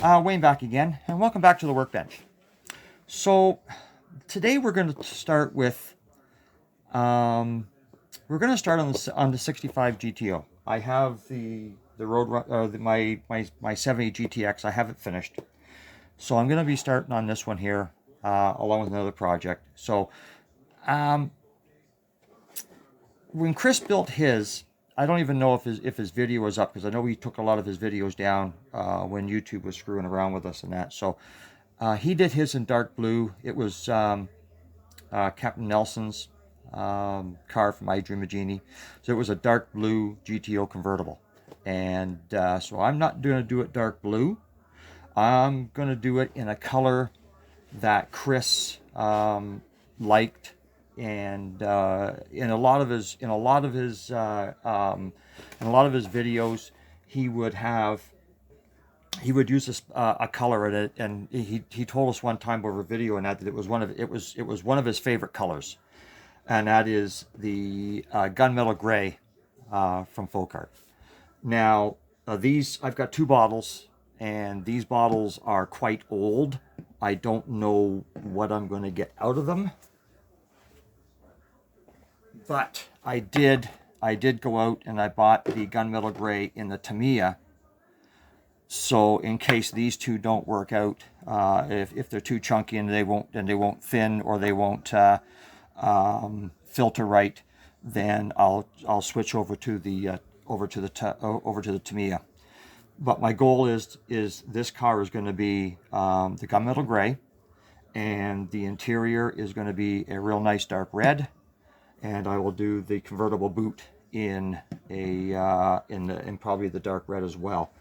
Wayne back again, and welcome back to the workbench. So today we're going to start with we're going to start on the 65 GTO. I have the my 70 GTX. I have it finished, so I'm going to be starting on this one here along with another project. So when Chris built his, I don't even know if his video is up, because I know he took a lot of his videos down when YouTube was screwing around with us and that. So he did his in dark blue. It was Captain Nelson's car from I Dream of Genie. So it was a dark blue GTO convertible. And so I'm not going to do it dark blue. I'm going to do it in a color that Chris liked, and in a lot of his videos, he would use this a color in it, and he told us one time over video and that it was one of his favorite colors, and that is the gunmetal gray from Folk Art. Now these, I've got two bottles, and these bottles are quite old. I don't know what I'm going to get out of them, but I did go out and I bought the gunmetal gray in the Tamiya. So in case these two don't work out, if they're too chunky and they won't thin, or they won't filter right, then I'll switch over to the Tamiya. But my goal is this car is going to be the gunmetal gray, and the interior is going to be a real nice dark red, and I will do the convertible boot in probably the dark red as well.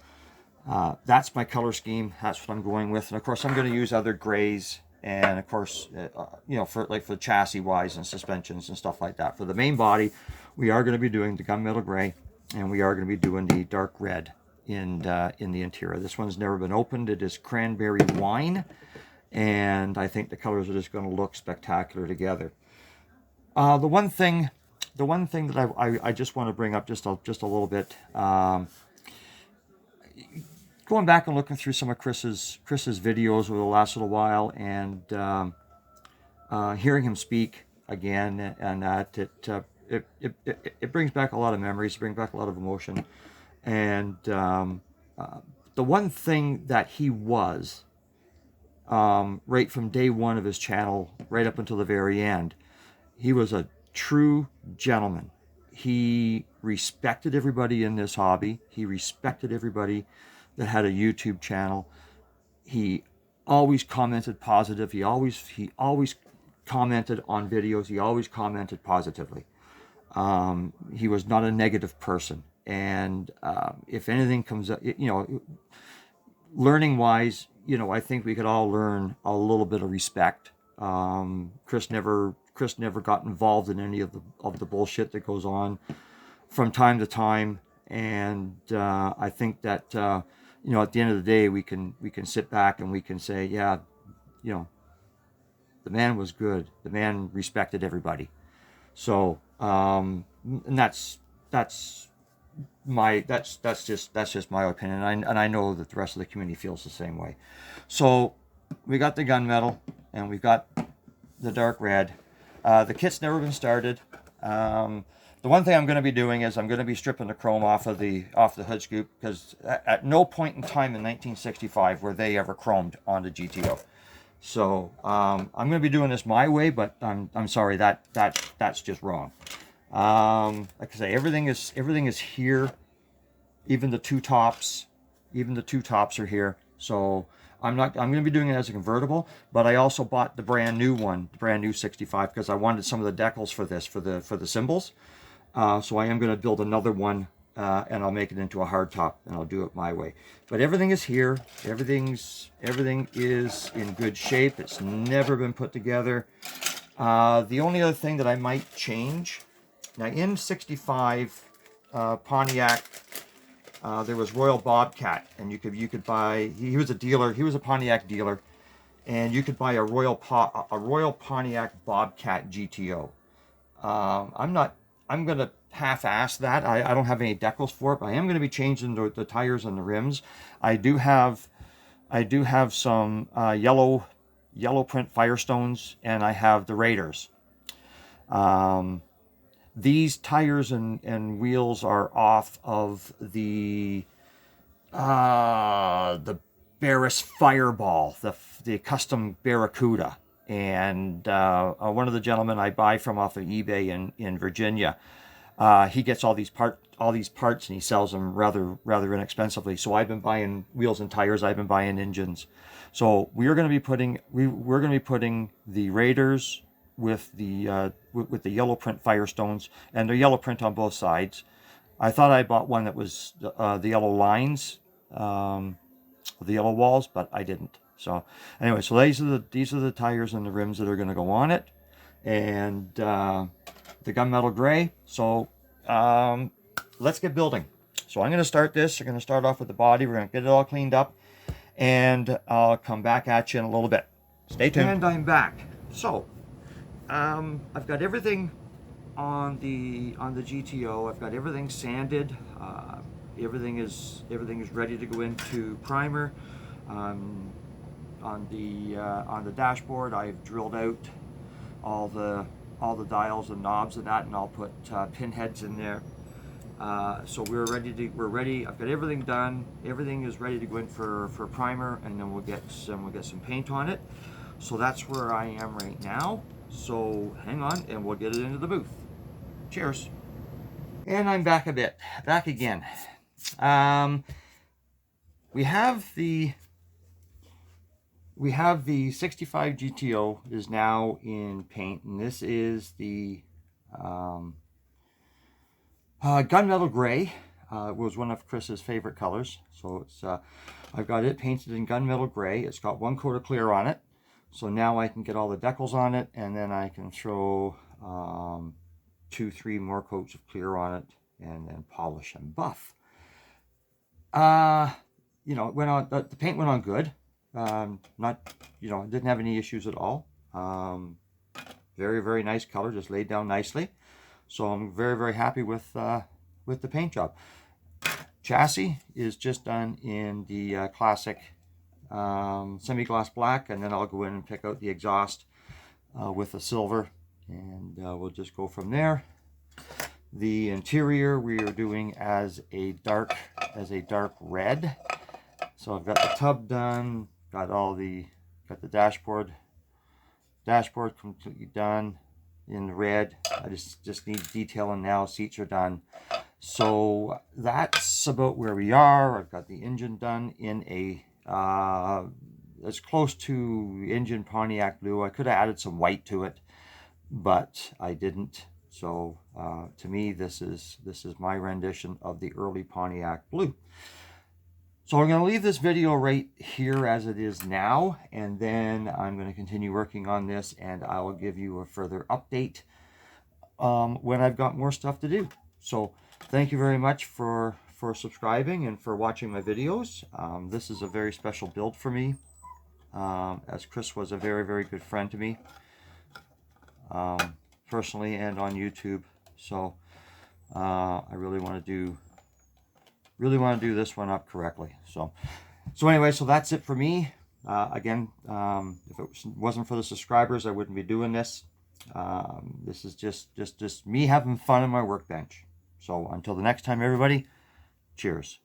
That's my color scheme. That's what I'm going with, and of course I'm going to use other grays, and of course for chassis wise and suspensions and stuff like that. For the main body, we are going to be doing the gunmetal gray, and we are going to be doing the dark red in the interior. This one's never been opened. It is cranberry wine, and I think the colors are just going to look spectacular together. The one thing that I just want to bring up just a little bit, going back and looking through some of Chris's videos over the last little while, and hearing him speak again, and that it brings back a lot of memories, brings back a lot of emotion. And the one thing that he was, right from day one of his channel, right up until the very end, he was a true gentleman. He respected everybody in this hobby. He respected everybody that had a YouTube channel. He always commented positive. He always commented on videos. He always commented positively. He was not a negative person. And if anything comes up, learning wise, I think we could all learn a little bit of respect. Chris never got involved in any of the bullshit that goes on from time to time. And I think that at the end of the day, we can sit back and we can say, yeah, the man was good. The man respected everybody. So and that's just my opinion, and I know that the rest of the community feels the same way. So we got the gunmetal, and we've got the dark red. The kit's never been started. The one thing I'm going to be doing is I'm going to be stripping the chrome off the hood scoop, because at no point in time in 1965 were they ever chromed on the GTO. So I'm going to be doing this my way, but I'm sorry, that's just wrong. Like I say, everything is here. Even the two tops are here. So I'm going to be doing it as a convertible, but I also bought the brand new 65, because I wanted some of the decals for the symbols. So I am going to build another one, and I'll make it into a hard top, and I'll do it my way. But everything is here. Everything is in good shape. It's never been put together. The only other thing that I might change, now in 65 Pontiac, there was Royal Bobcat, and you could buy. He was a dealer. He was a Pontiac dealer, and you could buy a Royal Pontiac Bobcat GTO. I'm gonna half-ass that. I don't have any decals for it, but I am going to be changing the tires and the rims. I do have I do have some yellow print Firestones, and I have the Raiders. These tires and wheels are off of the Barris Fireball, the custom Barracuda. And one of the gentlemen I buy from off of eBay in Virginia, he gets all these parts and he sells them rather inexpensively. So I've been buying wheels and tires. I've been buying engines. So we're going to be putting the Raiders with the yellow print Firestones, and they're yellow print on both sides. I thought I bought one that was the yellow lines, the yellow walls, but I didn't. So anyway, so these are the tires and the rims that are going to go on it, and the gunmetal gray. So let's get building. So I'm going to start this. We're going to start off with the body. We're going to get it all cleaned up, and I'll come back at you in a little bit. Stay tuned. And I'm back. So I've got everything on the GTO. I've got everything sanded. Everything is ready to go into primer. On the dashboard, I've drilled out all the dials and knobs and that, and I'll put pin heads in there. So we're ready. I've got everything done. Everything is ready to go in for primer, and then we'll get some paint on it. So that's where I am right now. So hang on, and we'll get it into the booth. Cheers. And I'm back again. We have the 65 GTO is now in paint, and this is the gunmetal gray. Was one of Chris's favorite colors, so it's I've got it painted in gunmetal gray. It's got one coat of clear on it, so now I can get all the decals on it, and then I can throw 2-3 more coats of clear on it, and then polish and buff. You know, it went on. The paint went on good. Not, you know, didn't have any issues at all. Very nice color, just laid down nicely. So I'm very happy with the paint job. Chassis is just done in the classic semi-gloss black, and then I'll go in and pick out the exhaust with the silver, and we'll just go from there. The interior we are doing as a dark red. So I've got the tub done, got the dashboard completely done in red. I just need detailing now. Seats are done. So that's about where we are. I've got the engine done in a as close to engine Pontiac blue. I could have added some white to it, but I didn't. So to me, this is my rendition of the early Pontiac blue. So I'm going to leave this video right here as it is now, and then I'm going to continue working on this, and I will give you a further update when I've got more stuff to do. So thank you very much for subscribing and for watching my videos. This is a very special build for me, as Chris was a very good friend to me, personally and on YouTube. So I really want to do this one up correctly. So anyway, so that's it for me. Again, if it wasn't for the subscribers, I wouldn't be doing this. This is just me having fun on my workbench. So until the next time, everybody, cheers.